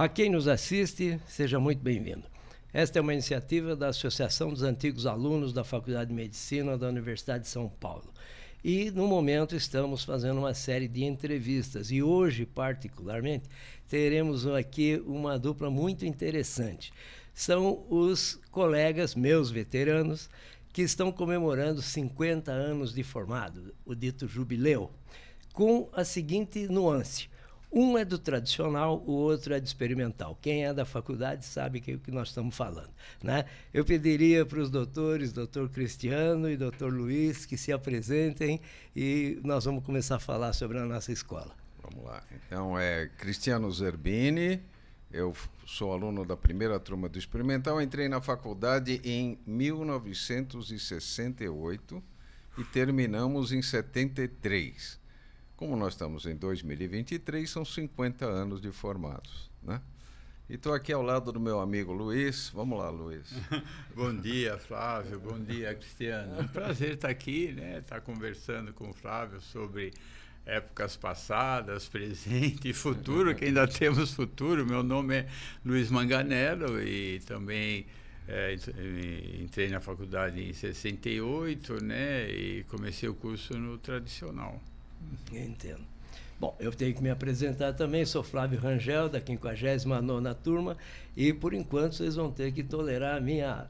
A quem nos assiste, seja muito bem-vindo. Esta é uma iniciativa da Associação dos Antigos Alunos da Faculdade de Medicina da Universidade de São Paulo. E, no momento, estamos fazendo uma série de entrevistas. E hoje, particularmente, teremos aqui uma dupla muito interessante. São os colegas, meus veteranos, que estão comemorando 50 anos de formado, o dito jubileu, com a seguinte nuance. Um é do tradicional, o outro é do experimental. Quem é da faculdade sabe que é o que nós estamos falando, né? Eu pediria para os doutores, doutor Cristiano e doutor Luiz, que se apresentem e nós vamos começar a falar sobre a nossa escola. Vamos lá. Então, Cristiano Zerbini, eu sou aluno da primeira turma do experimental, entrei na faculdade em 1968 e terminamos em 73. Como nós estamos em 2023, são 50 anos de formados, né? E estou aqui ao lado do meu amigo Luiz. Vamos lá, Luiz. Bom dia, Flávio. Bom dia, Cristiano. É um prazer estar aqui, né? Estar conversando com o Flávio sobre épocas passadas, presente e futuro, que ainda temos futuro. Meu nome é Luiz Manganello e também entrei na faculdade em 68, né? E comecei o curso no tradicional. Entendo. Bom, eu tenho que me apresentar também, sou Flávio Rangel, da 59ª turma, e por enquanto vocês vão ter que tolerar a minha,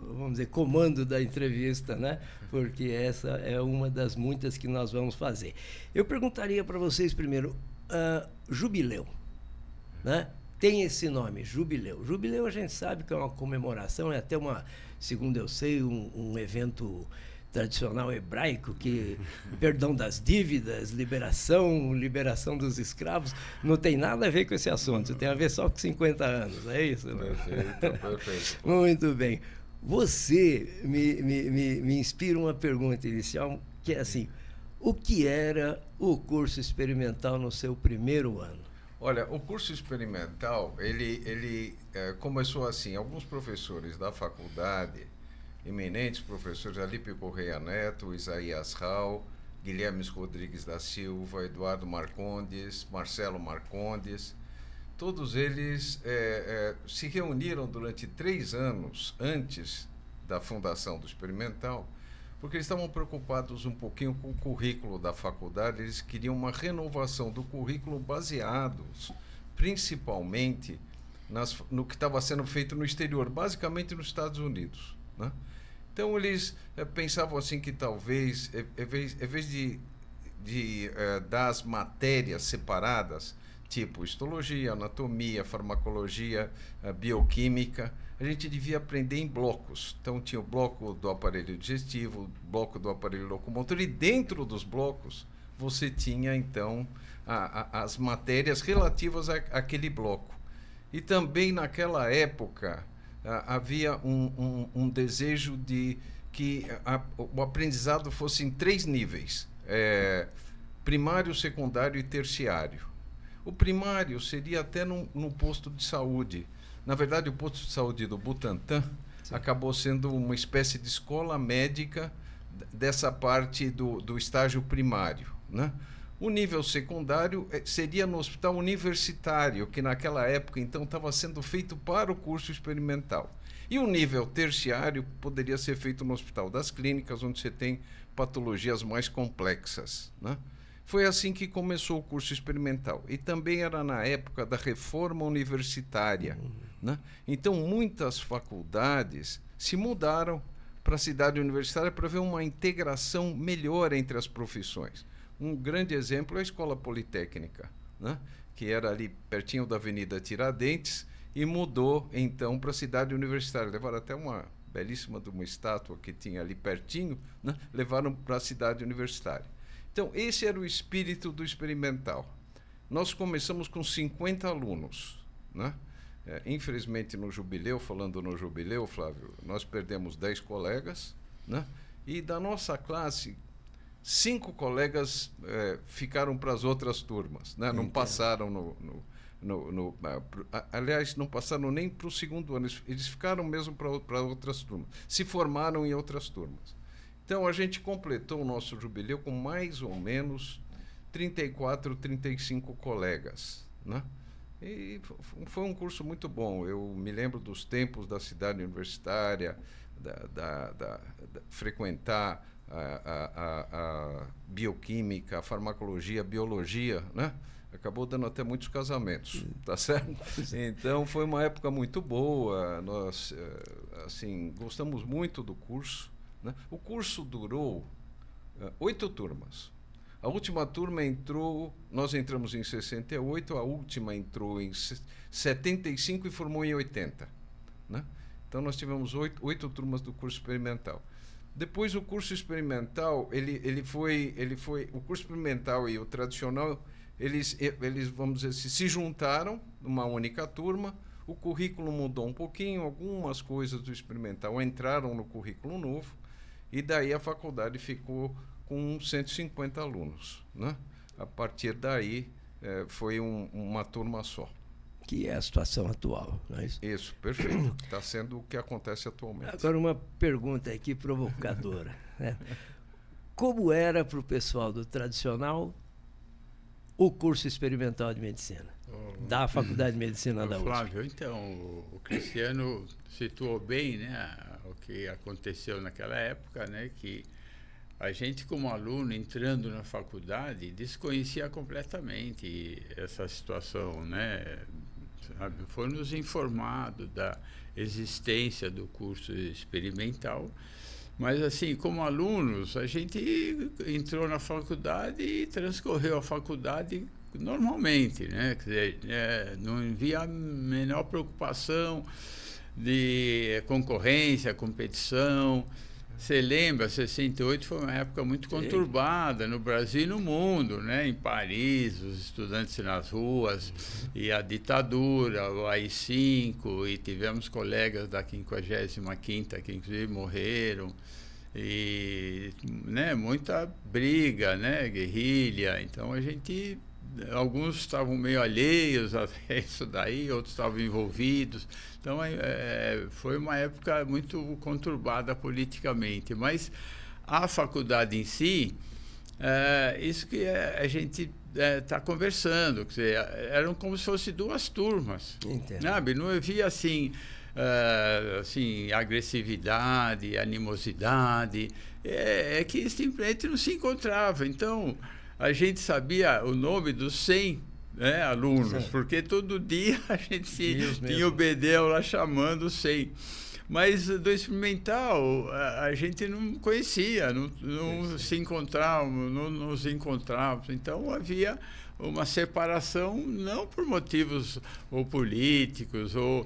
vamos dizer, comando da entrevista, né? Porque essa é uma das muitas que nós vamos fazer. Eu perguntaria para vocês primeiro, jubileu, né? Tem esse nome, jubileu. Jubileu a gente sabe que é uma comemoração, é até uma, segundo eu sei, um evento tradicional hebraico, que perdão das dívidas, liberação dos escravos, não tem nada a ver com esse assunto, tem a ver só com 50 anos, é isso? Perfeito, perfeito. Muito bem. Você me inspira uma pergunta inicial, que é assim, o que era o curso experimental no seu primeiro ano? Olha, o curso experimental, ele começou assim, alguns professores da faculdade, eminentes professores, Alípio Correia Neto, Isaías Rau, Guilherme Rodrigues da Silva, Eduardo Marcondes, Marcelo Marcondes, todos eles se reuniram durante 3 anos antes da fundação do Experimental, porque eles estavam preocupados um pouquinho com o currículo da faculdade, eles queriam uma renovação do currículo baseados principalmente no que estava sendo feito no exterior, basicamente nos Estados Unidos, né? Então, eles pensavam assim que talvez, em vez de dar as matérias separadas, tipo histologia, anatomia, farmacologia, bioquímica, a gente devia aprender em blocos. Então, tinha o bloco do aparelho digestivo, o bloco do aparelho locomotor, e dentro dos blocos você tinha, então, as matérias relativas àquele bloco. E também, naquela época, havia um desejo de que o aprendizado fosse em 3 níveis, primário, secundário e terciário. O primário seria até num posto de saúde. Na verdade, o posto de saúde do Butantã acabou sendo uma espécie de escola médica dessa parte do estágio primário, né? O nível secundário seria no hospital universitário, que naquela época, então, estava sendo feito para o curso experimental. E o nível terciário poderia ser feito no Hospital das Clínicas, onde você tem patologias mais complexas, né? Foi assim que começou o curso experimental. E também era na época da reforma universitária, né? Então, muitas faculdades se mudaram para a cidade universitária para ver uma integração melhor entre as profissões. Um grande exemplo é a Escola Politécnica, né? Que era ali pertinho da Avenida Tiradentes e mudou então para a cidade universitária. Levaram até uma belíssima de uma estátua que tinha ali pertinho, né? Levaram para a cidade universitária. Então, esse era o espírito do experimental. Nós começamos com 50 alunos, né? Infelizmente, no jubileu, falando no jubileu, Flávio, nós perdemos 10 colegas, né? E da nossa classe, 5 colegas ficaram para as outras turmas, né? Não passaram aliás, não passaram nem para o segundo ano, eles ficaram mesmo para outras turmas, se formaram em outras turmas. Então, a gente completou o nosso jubileu com mais ou menos 34, 35 colegas, né? E foi um curso muito bom. Eu me lembro dos tempos da cidade universitária, frequentar a bioquímica, a farmacologia, a biologia, né? Acabou dando até muitos casamentos, tá certo? Então foi uma época muito boa. Nós assim gostamos muito do curso, né? O curso durou 8 turmas. A última turma nós entramos em 68, a última entrou em 75 e formou em 80, né? Então nós tivemos 8 turmas do curso experimental. Depois o curso experimental, ele foi o curso experimental e o tradicional, eles vamos dizer assim, se juntaram numa única turma. O currículo mudou um pouquinho, algumas coisas do experimental entraram no currículo novo, e daí a faculdade ficou com 150 alunos, né? A partir daí foi uma turma só. Que é a situação atual, não é isso? Isso, perfeito. Está sendo o que acontece atualmente. Agora uma pergunta aqui provocadora, né? Como era para o pessoal do tradicional o curso experimental de medicina da Faculdade de Medicina da USP? Flávio, então, o Cristiano situou bem, né, o que aconteceu naquela época, né, que a gente, como aluno, entrando na faculdade, desconhecia completamente essa situação, né? Sabe? Foi nos informado da existência do curso experimental, mas, assim, como alunos, a gente entrou na faculdade e transcorreu a faculdade normalmente, né? Quer dizer, não havia a menor preocupação de concorrência, competição. Você lembra, 68 foi uma época muito conturbada no Brasil e no mundo, né? Em Paris, os estudantes nas ruas, e a ditadura, o AI-5, e tivemos colegas da 55ª que inclusive morreram, e, né, muita briga, né? Guerrilha. Então alguns estavam meio alheios a isso daí, outros estavam envolvidos. Então, foi uma época muito conturbada politicamente. Mas a faculdade em si, isso que a gente está conversando, quer dizer, eram como se fossem 2 turmas. Entendo. Sabe? Não havia assim, agressividade, animosidade. É que simplesmente não se encontrava. Então, a gente sabia o nome dos 100 alunos, porque todo dia a gente tinha o Bedel lá chamando 100. Mas do experimental a gente não conhecia, não se encontrava, não nos encontrávamos. Então havia uma separação, não por motivos ou políticos ou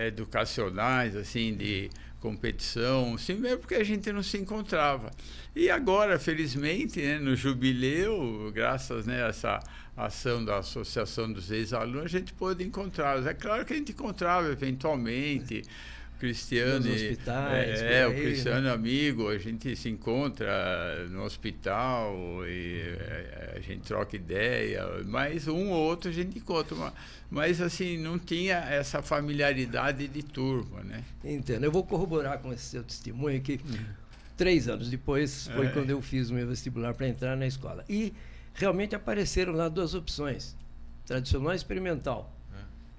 educacionais, assim, de competição, sim, mesmo porque a gente não se encontrava. E agora, felizmente, né, no jubileu, graças, né, a essa ação da Associação dos Ex-Alunos, a gente pôde encontrá-los. É claro que a gente encontrava eventualmente o Cristiano, nos hospitais, o Cristiano, né? Amigo, a gente se encontra no hospital e a gente troca ideia, mas um ou outro a gente encontra, mas assim, não tinha essa familiaridade de turma, né? Entendo. Eu vou corroborar com esse seu testemunho que 3 anos depois foi quando eu fiz o meu vestibular para entrar na escola. E realmente apareceram lá 2 opções, tradicional e experimental.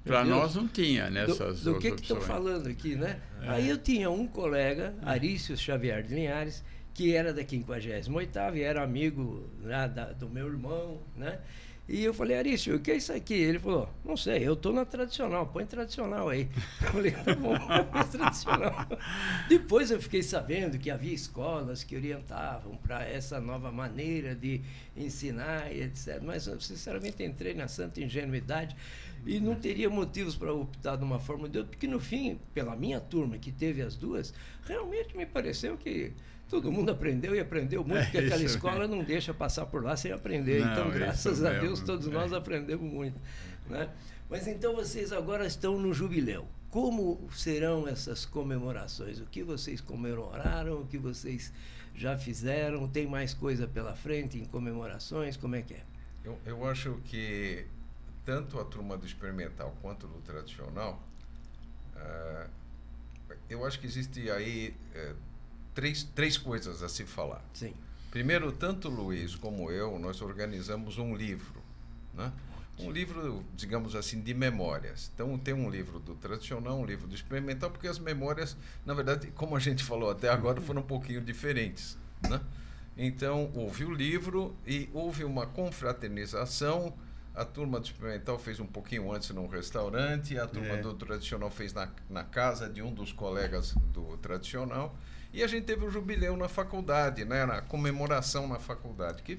Para nós não tinha nessas do que estão falando aqui, né? Aí eu tinha um colega, Arício Xavier de Linhares, que era da 58ª e era amigo, né, do meu irmão, né? E eu falei, Arício, o que é isso aqui? Ele falou, não sei, eu estou na tradicional, põe tradicional aí. Eu falei, tá bom, põe tradicional. Depois eu fiquei sabendo que havia escolas que orientavam para essa nova maneira de ensinar e etc. Mas eu, sinceramente, entrei na santa ingenuidade e não teria motivos para optar de uma forma ou de outra, porque no fim, pela minha turma, que teve as 2, realmente me pareceu que todo mundo aprendeu e aprendeu muito, porque aquela escola não deixa passar por lá sem aprender. Não, então, graças a Deus, todos nós aprendemos muito, né? Mas então vocês agora estão no jubileu. Como serão essas comemorações? O que vocês comemoraram? O que vocês já fizeram? Tem mais coisa pela frente em comemorações? Como é que é? Eu acho que tanto a turma do experimental quanto do tradicional, eu acho que existe aí três coisas a se falar. Sim. Primeiro, tanto o Luiz como eu, nós organizamos um livro, né? um livro, digamos assim, de memórias. Então, tem um livro do tradicional, um livro do experimental, porque as memórias, na verdade, como a gente falou até agora, foram um pouquinho diferentes, né? Então, houve o livro e houve uma confraternização. A turma do experimental fez um pouquinho antes num restaurante, a turma do tradicional fez na casa de um dos colegas do tradicional, e a gente teve o jubileu na faculdade, né? Na comemoração na faculdade, que,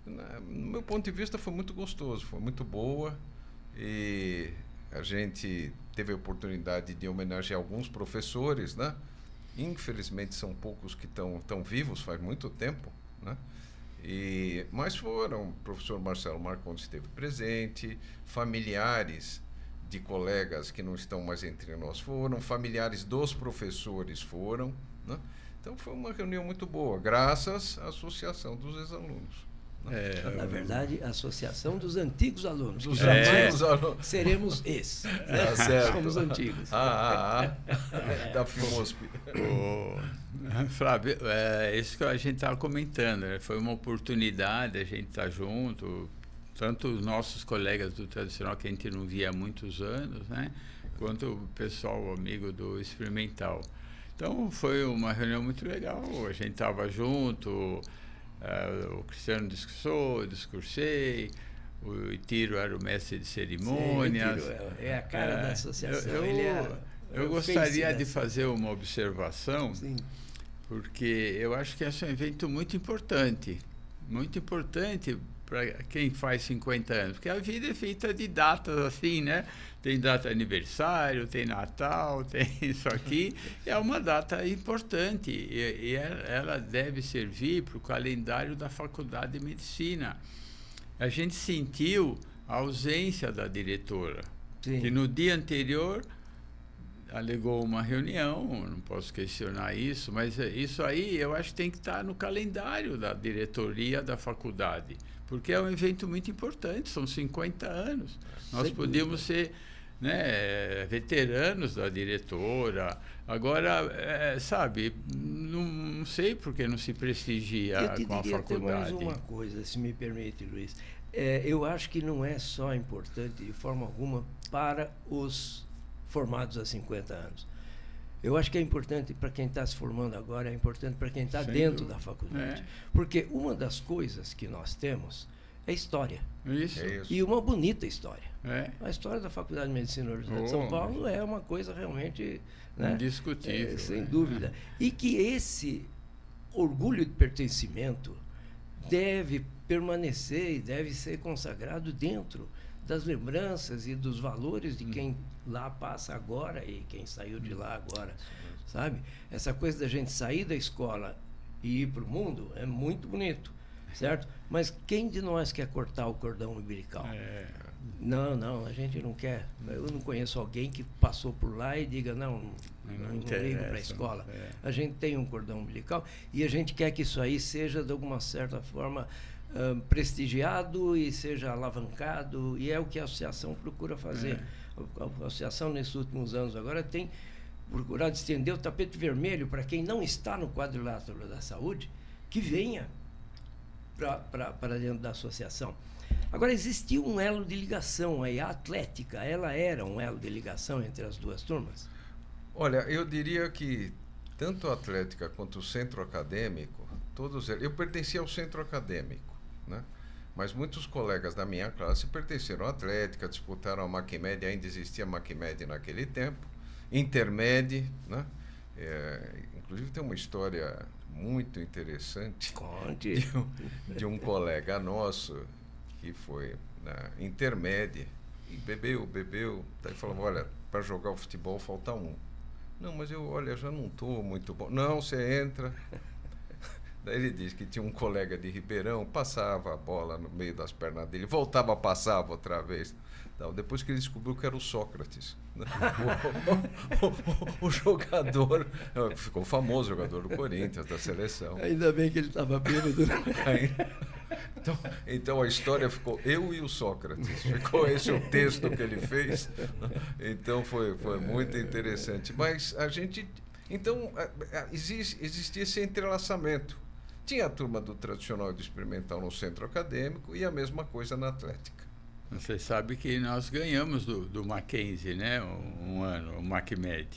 no meu ponto de vista, foi muito gostoso, foi muito boa, e a gente teve a oportunidade de homenagear alguns professores, né? Infelizmente são poucos que estão vivos, faz muito tempo, né? Mas foram, o professor Marcelo Marcondes esteve presente, familiares de colegas que não estão mais entre nós foram, familiares dos professores foram, né? Então foi uma reunião muito boa, graças à Associação dos Ex-Alunos. Na verdade, a Associação dos Antigos Alunos. Dos Antigos Alunos. Seremos ex. Né? Certo. Somos antigos. Da FIMOSP. Flávio, isso que a gente estava comentando, né? Foi uma oportunidade a gente estar junto, tanto os nossos colegas do tradicional, que a gente não via há muitos anos, né? Quanto o pessoal amigo do experimental. Então, foi uma reunião muito legal, a gente estava junto. O Cristiano discursei, o Itiro era o mestre de cerimônias. Sim, é a cara da associação. Eu gostaria de fazer uma observação, sim, porque eu acho que esse é um evento muito importante para quem faz 50 anos, porque a vida é feita de datas assim, né? Tem data de aniversário, tem Natal, tem isso aqui, é uma data importante e ela deve servir para o calendário da Faculdade de Medicina. A gente sentiu a ausência da diretora, sim, que no dia anterior alegou uma reunião, não posso questionar isso, mas isso aí eu acho que tem que estar no calendário da diretoria da faculdade, porque é um evento muito importante, são 50 anos. Nós podíamos ser, né, veteranos da diretora. Agora, sabe, não sei por que não se prestigia com a faculdade. Eu te diria mais uma coisa, se me permite, Luiz. Eu acho que não é só importante, de forma alguma, para os formados há 50 anos. Eu acho que é importante para quem está se formando agora, é importante para quem está dentro da faculdade. Porque uma das coisas que nós temos é história. Isso. E uma bonita história. A história da Faculdade de Medicina da Universidade de São Paulo é uma coisa realmente, né, indiscutível. Sem dúvida. E que esse orgulho de pertencimento deve permanecer e deve ser consagrado dentro das lembranças e dos valores de quem lá passa agora e quem saiu de lá agora, sabe? Essa coisa da gente sair da escola e ir para o mundo é muito bonito, certo? Mas quem de nós quer cortar o cordão umbilical? Não, a gente não quer. Eu não conheço alguém que passou por lá e diga, não ligo para a escola. A gente tem um cordão umbilical e a gente quer que isso aí seja, de alguma certa forma, prestigiado e seja alavancado, e é o que a associação procura fazer. A associação, nesses últimos anos, agora tem procurado estender o tapete vermelho para quem não está no quadrilátero da saúde, que venha para dentro da associação. Agora, existia um elo de ligação aí, a atlética, ela era um elo de ligação entre as duas turmas? Olha, eu diria que tanto a atlética quanto o centro acadêmico, todos eles, eu pertencia ao centro acadêmico, né? Mas muitos colegas da minha classe pertenceram à atlética, disputaram a Macmed, ainda existia a Macmed naquele tempo, Intermed, né? Inclusive tem uma história muito interessante. Conte. De um colega nosso que foi na Intermed e bebeu, daí falou, olha, para jogar o futebol falta um. Não, mas eu já não estou muito bom. Não, você entra. Daí ele disse que tinha um colega de Ribeirão, passava a bola no meio das pernas dele, voltava, passava outra vez. Então, depois que ele descobriu que era o Sócrates, né? o jogador, ficou famoso, jogador do Corinthians, da seleção. Ainda bem que ele estava bêbado. Então a história ficou eu e o Sócrates, ficou esse o texto que ele fez. Então foi muito interessante. Mas a gente, então existia esse entrelaçamento. Tinha a turma do tradicional e do experimental no centro acadêmico e a mesma coisa na atlética. Você sabe que nós ganhamos do Mackenzie, né? Um ano, o MacMed,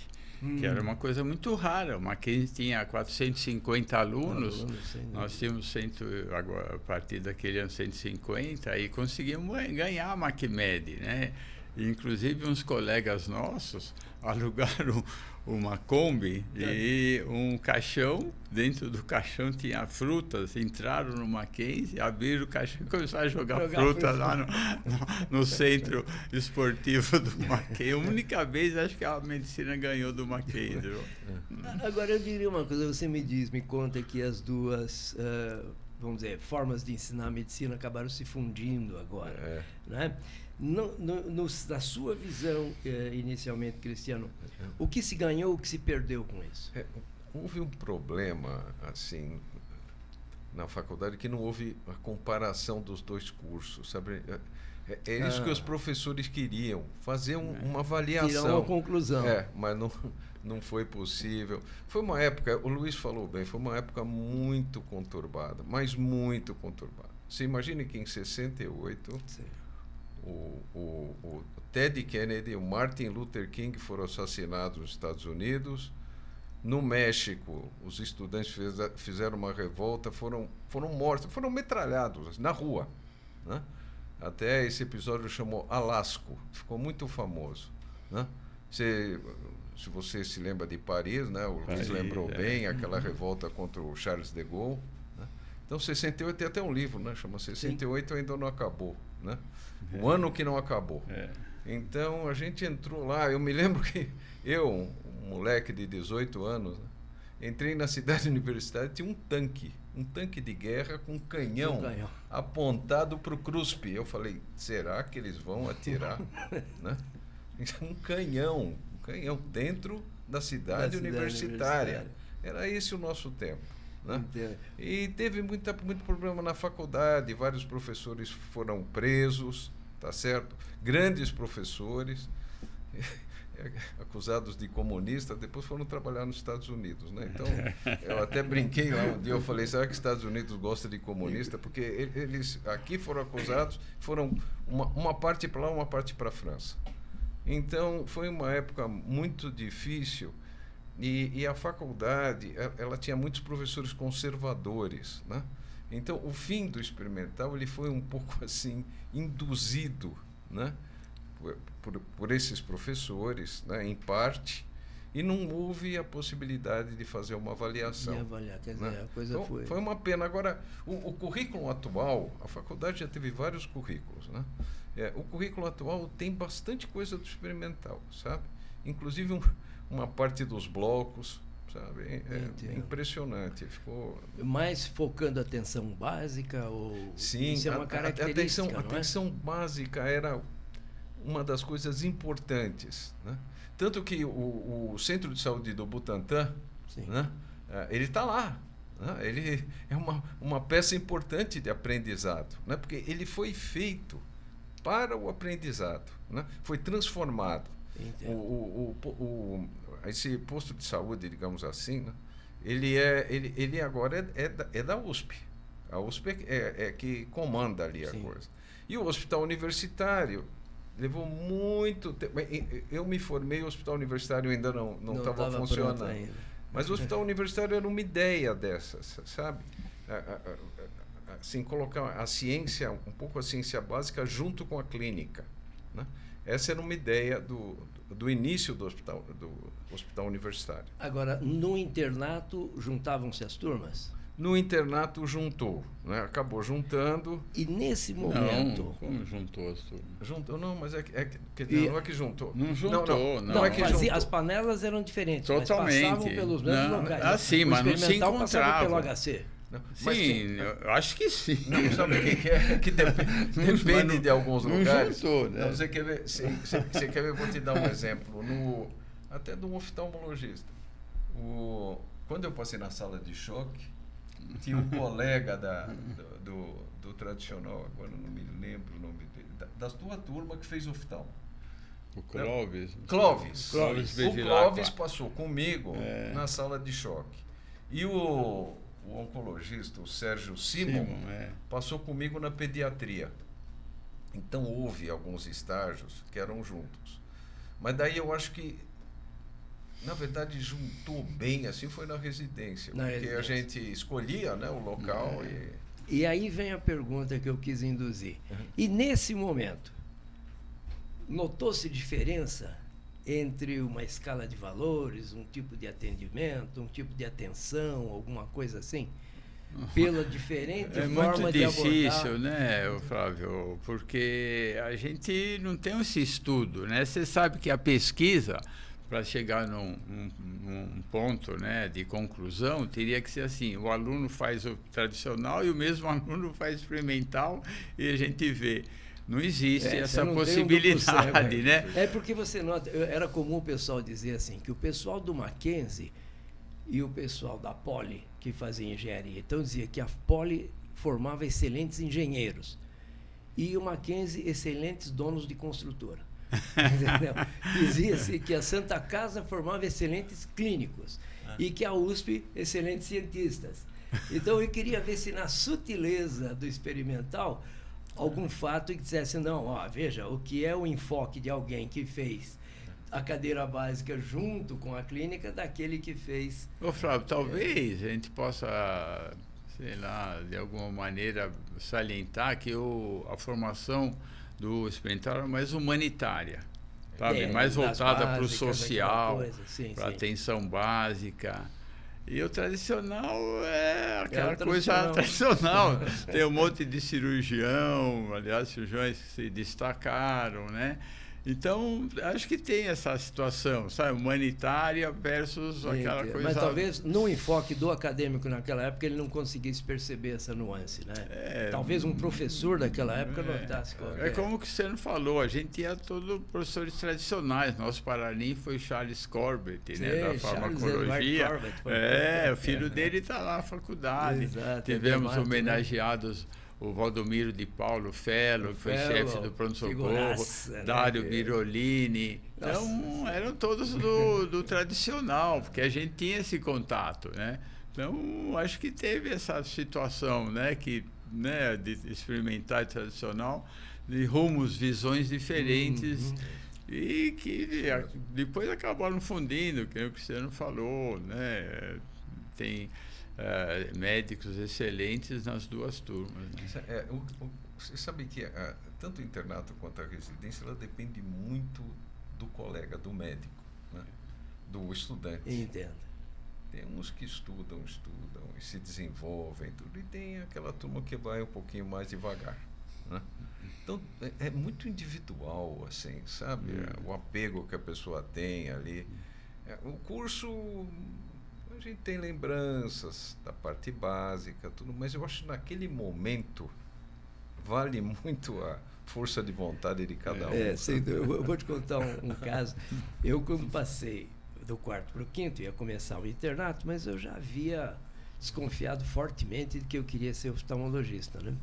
que era uma coisa muito rara. O Mackenzie tinha 450 alunos, nós tínhamos agora, a partir daquele ano 150, e conseguimos ganhar a MacMed, né? Inclusive uns colegas nossos alugaram uma Kombi e um caixão. Dentro do caixão tinha frutas. Entraram no Mackenzie, abriram o caixão e começaram a jogar fruta lá no centro esportivo do Mackenzie. A única vez acho que a medicina ganhou do Mackenzie. Agora eu diria uma coisa, você me conta que as duas, vamos dizer, formas de ensinar a medicina acabaram se fundindo agora, né? Na sua visão, inicialmente, Cristiano, o que se ganhou, o que se perdeu com isso? Houve um problema, assim, na faculdade, que não houve a comparação dos dois cursos, sabe? É isso que os professores queriam, fazer uma avaliação. Tirar uma conclusão. Mas não foi possível. Foi uma época, o Luiz falou bem, foi uma época muito conturbada, mas muito conturbada. Você imagine que em 68... Sim. O Ted Kennedy e o Martin Luther King foram assassinados nos Estados Unidos. No México, os estudantes fizeram uma revolta, foram mortos, foram metralhados na rua, né? Até esse episódio chamou Alasco, ficou muito famoso, né? Se você se lembra de Paris, né? O Luiz lembrou bem aquela revolta contra o Charles de Gaulle, né? Então, 68 tem até um livro, né? Chama 68 ainda não acabou, né? O ano que não acabou. Então a gente entrou lá. Eu me lembro que eu, um moleque de 18 anos, entrei na cidade universitária, tinha um tanque de guerra com um canhão apontado para o CRUSP. Eu falei, será que eles vão atirar? Né? Um canhão dentro da cidade universitária. Era esse o nosso tempo. Né? E teve muito problema na faculdade, vários professores foram presos, tá certo? Grandes professores acusados de comunista, depois foram trabalhar nos Estados Unidos, né? Então, eu até brinquei lá um dia, eu falei, será que os Estados Unidos gostam de comunista? Porque eles aqui foram acusados, foram uma parte para lá, uma parte para a França. Então, foi uma época muito difícil. E a faculdade, ela tinha muitos professores conservadores, né? Então, o fim do experimental ele foi um pouco assim induzido, né? por esses professores, né? Em parte, e não houve a possibilidade de fazer uma avaliação. De avaliar, quer dizer, né? a coisa então, foi uma pena. Agora, o currículo atual, a faculdade já teve vários currículos, né? O currículo atual tem bastante coisa do experimental, sabe? Inclusive uma parte dos blocos, sabe? É impressionante. Ficou mais focando a atenção básica ou sim, isso é uma característica, a atenção básica era uma das coisas importantes, né? Tanto que o Centro de Saúde do Butantã, né? Ele está lá, né? Ele é uma peça importante de aprendizado, né? Porque ele foi feito para o aprendizado, né? Foi transformado. Esse posto de saúde, digamos assim, né? ele agora é da USP. A USP é que comanda ali a coisa. E o hospital universitário levou muito tempo. Eu me formei, o hospital universitário ainda não estava funcionando. Mas o hospital universitário era uma ideia dessas, sabe? Assim, colocar a ciência, um pouco a ciência básica, junto com a clínica, né? Essa era uma ideia do início do hospital universitário. Agora, no internato, juntavam-se as turmas? No internato juntou, né? Acabou juntando. E nesse momento... Não, como juntou as turmas? Juntou, não, mas não é que juntou. Não juntou, não é que juntou. As panelas eram diferentes, Totalmente. Mas passavam pelos mesmos locais. Ah, sim, mas não se encontravam. Passava pelo HC. Não, sim, eu acho que sim. Não, sabe o que é? Que depende de alguns lugares. Juntou, né? Não, você quer ver? Você quer ver? Eu vou te dar um exemplo. Até de um oftalmologista. Quando eu passei na sala de choque, tinha um colega do tradicional, agora não me lembro o nome dele, das duas turmas que fez oftalmo. O Clóvis. Clóvis. O Clóvis passou comigo na sala de choque. E o oncologista, o Sérgio Simon, passou comigo na pediatria. Então houve alguns estágios que eram juntos. Mas daí eu acho que, na verdade, juntou bem, assim, foi na residência. Porque a gente escolhia, né, o local E aí vem a pergunta que eu quis induzir. E nesse momento, notou-se diferença entre uma escala de valores, um tipo de atendimento, um tipo de atenção, alguma coisa assim? Pela diferente forma de abordar. É muito difícil, né, Flávio? Porque a gente não tem esse estudo, né? Você sabe que a pesquisa, para chegar num ponto, né, de conclusão, teria que ser assim: o aluno faz o tradicional e o mesmo aluno faz experimental, e a gente vê. Não existe essa possibilidade, né? É porque você nota, era comum o pessoal dizer assim, que o pessoal do Mackenzie e o pessoal da Poli, que fazia engenharia, então dizia que a Poli formava excelentes engenheiros e o Mackenzie excelentes donos de construtora. Dizia-se que a Santa Casa formava excelentes clínicos e que a USP excelentes cientistas. Então eu queria ver se na sutileza do experimental algum fato que dissesse, não, ó, veja, o que é o enfoque de alguém que fez a cadeira básica junto com a clínica daquele que fez... Ô, Flávio, talvez a gente possa, sei lá, de alguma maneira salientar que a formação do experimental é mais humanitária, sabe? Mais voltada para o social, para a atenção básica. E o tradicional é aquela coisa tradicional. Tem um monte de cirurgião, aliás, cirurgiões que se destacaram, né? Então, acho que tem essa situação, sabe? Humanitária versus aquela coisa... Mas talvez, no enfoque do acadêmico naquela época, ele não conseguisse perceber essa nuance, né? Talvez um professor daquela época notasse. É como o Cristiano falou, a gente tinha todos professores tradicionais. Nosso paralim foi Charles Corbett, né? Da farmacologia. O filho dele está lá na faculdade. Exato, tivemos homenageados... O Valdomiro de Paulo Fello, que foi chefe do pronto-socorro, Dário Birolini. Então, eram todos do tradicional, porque a gente tinha esse contato, né? Então, acho que teve essa situação, né, de experimentar tradicional, de rumos, visões diferentes, e que depois acabaram fundindo, que o Cristiano falou, né? Tem... médicos excelentes nas duas turmas. Né? Você sabe que tanto o internato quanto a residência, ela depende muito do colega, do médico, né? Do estudante. Entendo. Tem uns que estudam e se desenvolvem, tudo, e tem aquela turma que vai um pouquinho mais devagar, né? Então, é muito individual, assim, sabe? O apego que a pessoa tem ali. O curso... A gente tem lembranças da parte básica, tudo, mas eu acho que naquele momento vale muito a força de vontade de cada um. Eu vou te contar um caso. Eu, quando passei do 4º para o 5º, ia começar o internato, mas eu já havia desconfiado fortemente de que eu queria ser oftalmologista, né?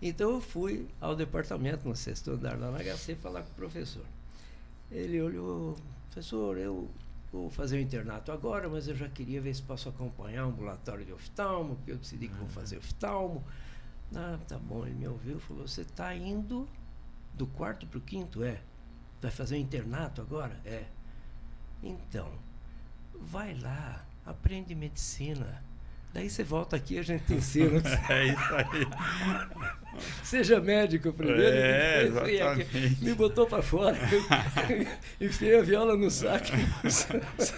Então eu fui ao departamento, no 6º andar lá na HC, falar com o professor. Ele olhou: professor, eu vou fazer o internato agora, mas eu já queria ver se posso acompanhar um ambulatório de oftalmo, porque eu decidi que vou fazer oftalmo. Tá bom, ele me ouviu e falou: você está indo do 4º para o 5º? Vai fazer o internato agora? Então, vai lá, aprende medicina. Daí você volta aqui e a gente te ensina. É isso aí. Seja médico primeiro. Exatamente. Me botou para fora. Enfiei a viola no saco.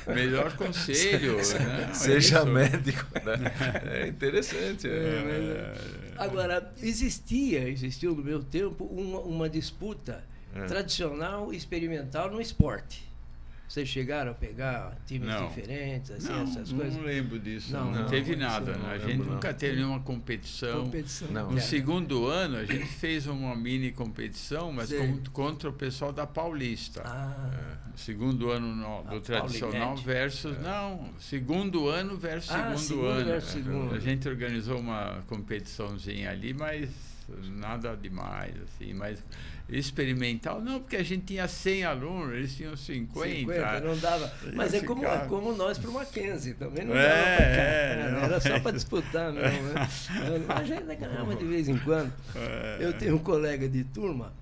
Melhor conselho. Né? Seja médico. Né? É interessante. Agora, existiu no meu tempo uma disputa tradicional e experimental no esporte. Vocês chegaram a pegar times diferentes, assim, essas coisas? Não lembro disso. Não teve nada. A gente nunca teve nenhuma competição. No 2º ano, a gente fez uma mini competição, mas contra o pessoal da Paulista. 2º ano do tradicional versus... Não, 2º ano versus 2º ano. A gente organizou uma competiçãozinha ali, mas nada demais, assim, mas experimental não, porque a gente tinha 100 alunos, eles tinham 50 não dava. Mas é como nós para o Mackenzie, também não dava para cá. Era só para disputar mesmo, né? A gente ganhava de vez em quando. Eu tenho um colega de turma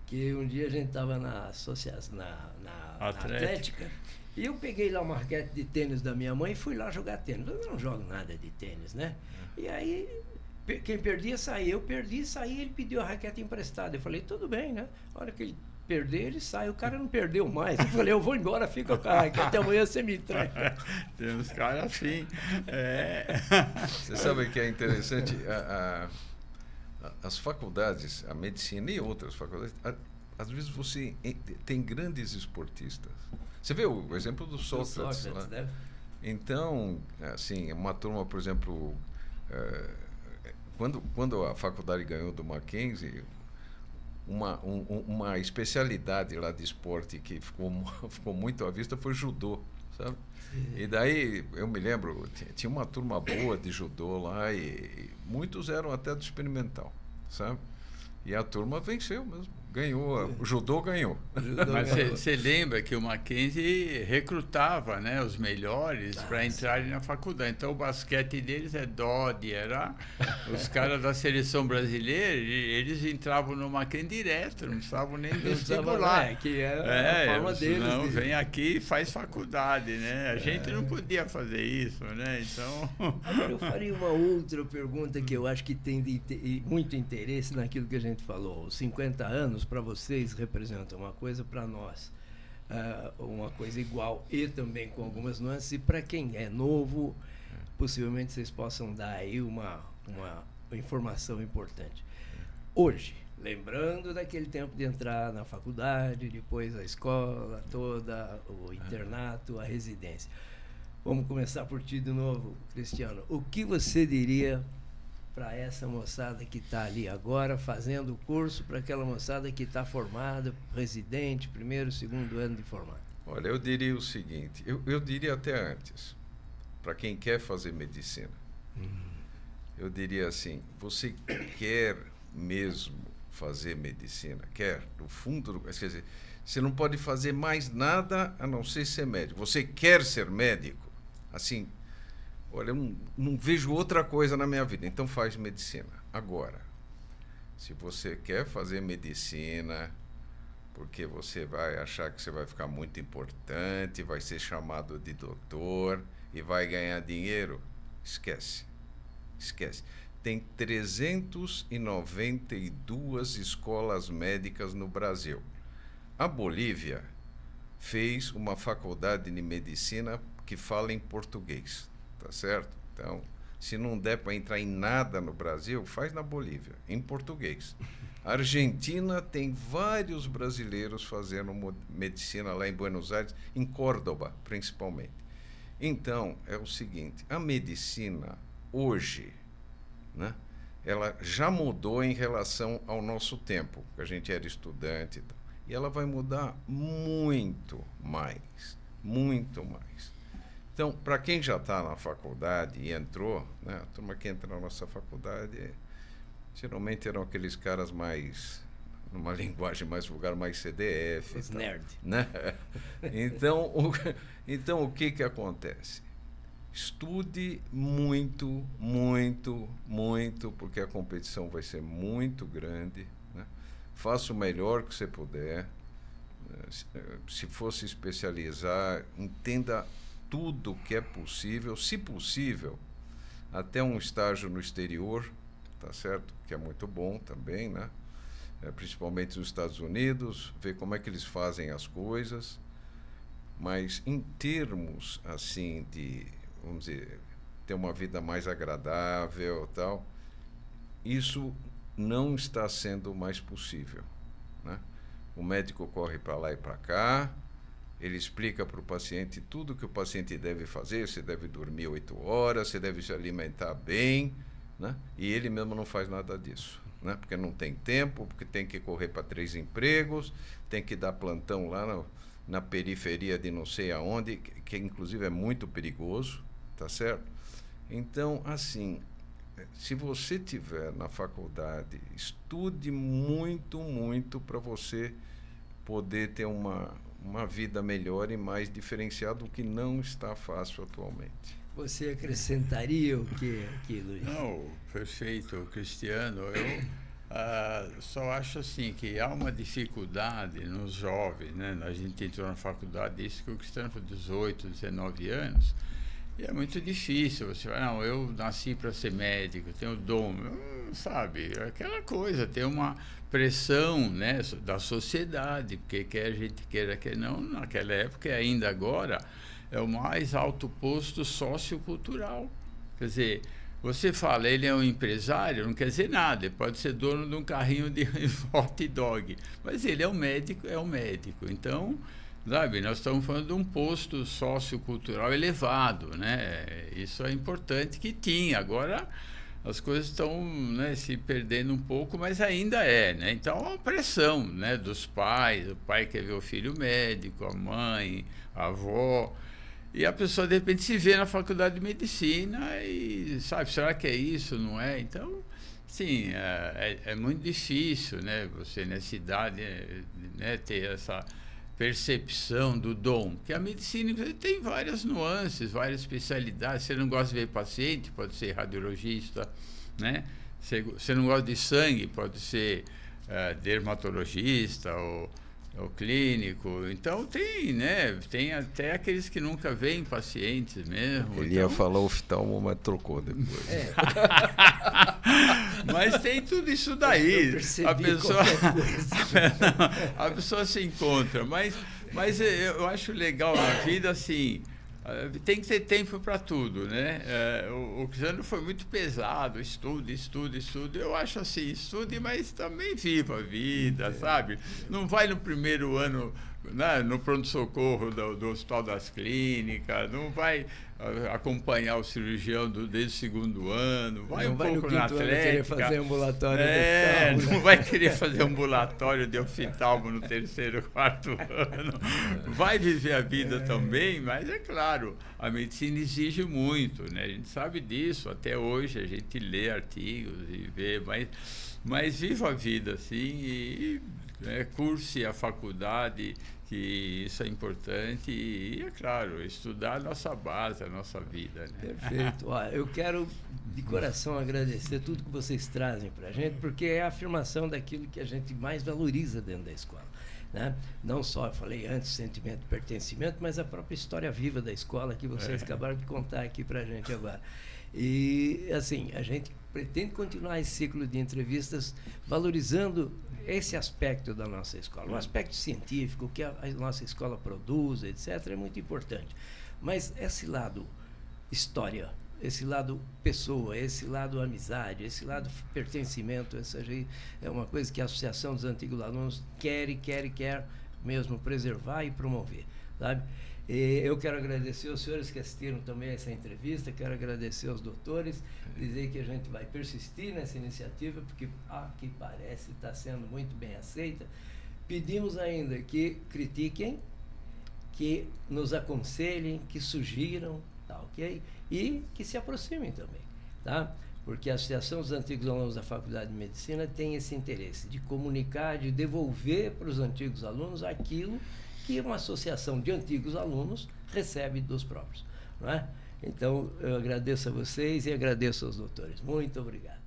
que um dia a gente estava na associação, na Atlética, e eu peguei lá uma raquete de tênis da minha mãe e fui lá jogar tênis. Eu não jogo nada de tênis, né? E aí, quem perdia saía. Eu perdi, saí, ele pediu a raquete emprestada. Eu falei, tudo bem, né? A hora que ele perder, ele sai. O cara não perdeu mais. Eu falei, eu vou embora, fica com a raquete, amanhã você me traz. Tem uns caras assim. Você sabe que é interessante? As faculdades, a medicina e outras faculdades, às vezes você tem grandes esportistas. Você vê o exemplo do Sócrates, né? Então, assim, uma turma, por exemplo, quando a faculdade ganhou do Mackenzie, uma especialidade lá de esporte que ficou muito à vista foi judô, sabe? E daí, eu me lembro, tinha uma turma boa de judô lá e muitos eram até do experimental, sabe? E a turma venceu mesmo. Ganhou, o judô ganhou. Mas você lembra que o Mackenzie recrutava, né, os melhores para entrarem na faculdade. Então o basquete deles é Dodge, era os caras da seleção brasileira, eles entravam no Mackenzie direto, não precisavam nem vestibular. Que é a forma deles. Não, vem aqui e faz faculdade, né? A gente não podia fazer isso, né? Então. Agora eu faria uma outra pergunta que eu acho que tem muito interesse naquilo que a gente falou. Os 50 anos para vocês representam uma coisa, para nós uma coisa igual e também com algumas nuances, e para quem é novo, possivelmente vocês possam dar aí uma informação importante. Hoje, lembrando daquele tempo de entrar na faculdade, depois a escola toda, o internato, a residência. Vamos começar por ti de novo, Cristiano. O que você diria para essa moçada que está ali agora fazendo o curso, para aquela moçada que está formada, residente, primeiro, segundo ano de formado? Olha, eu diria o seguinte, eu diria até antes, para quem quer fazer medicina, eu diria assim, você quer mesmo fazer medicina? Quer? No fundo, quer dizer, você não pode fazer mais nada a não ser médico. Você quer ser médico? Assim, olha, eu não vejo outra coisa na minha vida, então faz medicina. Agora, se você quer fazer medicina, porque você vai achar que você vai ficar muito importante, vai ser chamado de doutor e vai ganhar dinheiro, esquece. Esquece. Tem 392 escolas médicas no Brasil. A Bolívia fez uma faculdade de medicina que fala em português. Tá certo? Então, se não der para entrar em nada no Brasil, faz na Bolívia, em português. A Argentina tem vários brasileiros fazendo medicina lá em Buenos Aires, em Córdoba, principalmente. Então, é o seguinte, a medicina hoje, né, ela já mudou em relação ao nosso tempo, que a gente era estudante e tal. E ela vai mudar muito mais, muito mais. Então, para quem já está na faculdade e entrou, né, a turma que entra na nossa faculdade, geralmente eram aqueles caras mais, numa linguagem mais vulgar, mais CDF. Os nerd. Né? Então, o que acontece? Estude muito, muito, muito, porque a competição vai ser muito grande. Né? Faça o melhor que você puder. Se for se especializar, entenda tudo que é possível, se possível, até um estágio no exterior, tá certo? Que é muito bom também, né? Principalmente nos Estados Unidos, ver como é que eles fazem as coisas. Mas em termos, assim, de, vamos dizer, ter uma vida mais agradável e tal, isso não está sendo mais possível, né? O médico corre para lá e para cá, ele explica para o paciente tudo que o paciente deve fazer, você deve dormir 8 horas, você deve se alimentar bem, né? E ele mesmo não faz nada disso, né? Porque não tem tempo, porque tem que correr para 3 empregos, tem que dar plantão lá na periferia de não sei aonde, que inclusive é muito perigoso, tá certo? Então, assim, se você tiver na faculdade, estude muito, muito para você poder ter uma vida melhor e mais diferenciada, o que não está fácil atualmente. Você acrescentaria o que aqui, Luiz? Não, perfeito, Cristiano. Eu só acho assim que há uma dificuldade nos jovens, né? A gente entrou na faculdade, isso que o Cristiano foi 18, 19 anos, e é muito difícil. Você fala, não, eu nasci para ser médico, tenho dom, sabe? Aquela coisa, tem uma pressão, né, da sociedade, porque quer a gente queira, quer não, naquela época e ainda agora, é o mais alto posto sociocultural. Quer dizer, você fala, ele é um empresário, não quer dizer nada, ele pode ser dono de um carrinho de hot dog, mas ele é um médico, Então, sabe, nós estamos falando de um posto sociocultural elevado, né? Isso é importante que tinha. Agora as coisas estão, né, se perdendo um pouco, mas ainda né? Então, há uma pressão, né, dos pais, o pai quer ver o filho médico, a mãe, a avó. E a pessoa, de repente, se vê na faculdade de medicina e, sabe, será que é isso, não é? Então, sim, é muito difícil, né, você, nessa idade, né, ter essa percepção do dom. Que a medicina tem várias nuances, várias especialidades. Você não gosta de ver paciente, pode ser radiologista, né? Você não gosta de sangue, pode ser dermatologista ou clínico. Então tem, né? Tem até aqueles que nunca veem pacientes mesmo. Ele ia falar oftalmo, mas trocou depois. Mas tem tudo isso daí. A pessoa se encontra. Mas eu acho legal na vida, assim, tem que ter tempo para tudo, né? O Cristiano foi muito pesado, estude. Eu acho assim, estude, mas também viva a vida, sabe? Não vai no primeiro ano, né, no pronto-socorro do Hospital das Clínicas, não vai acompanhar o cirurgião desde o segundo ano, vai um pouco na atlética. Fazer ambulatório não vai querer fazer ambulatório de oftalmo no terceiro, quarto ano. Vai viver a vida também, mas é claro, a medicina exige muito, né? A gente sabe disso, até hoje a gente lê artigos e vê, mas viva a vida, assim, e curse a faculdade, que isso é importante, e é claro, estudar a nossa base, a nossa vida, né? Perfeito. Eu quero de coração agradecer tudo que vocês trazem para a gente, porque é a afirmação daquilo que a gente mais valoriza dentro da escola, né? Não só, eu falei antes, sentimento de pertencimento, mas a própria história viva da escola que vocês acabaram de contar aqui para a gente agora. E, assim, a gente pretende continuar esse ciclo de entrevistas valorizando esse aspecto da nossa escola, o aspecto científico, o que a nossa escola produz, etc., é muito importante. Mas esse lado história, esse lado pessoa, esse lado amizade, esse lado pertencimento, essa é uma coisa que a Associação dos Antigos Alunos quer mesmo preservar e promover, sabe? E eu quero agradecer aos senhores que assistiram também a essa entrevista, quero agradecer aos doutores, dizer que a gente vai persistir nessa iniciativa, porque, que parece, está sendo muito bem aceita. Pedimos ainda que critiquem, que nos aconselhem, que sugiram, tá, ok? E que se aproximem também, tá? Porque a Associação dos Antigos Alunos da Faculdade de Medicina tem esse interesse de comunicar, de devolver para os antigos alunos aquilo que uma associação de antigos alunos recebe dos próprios, não é? Então, eu agradeço a vocês e agradeço aos doutores. Muito obrigado.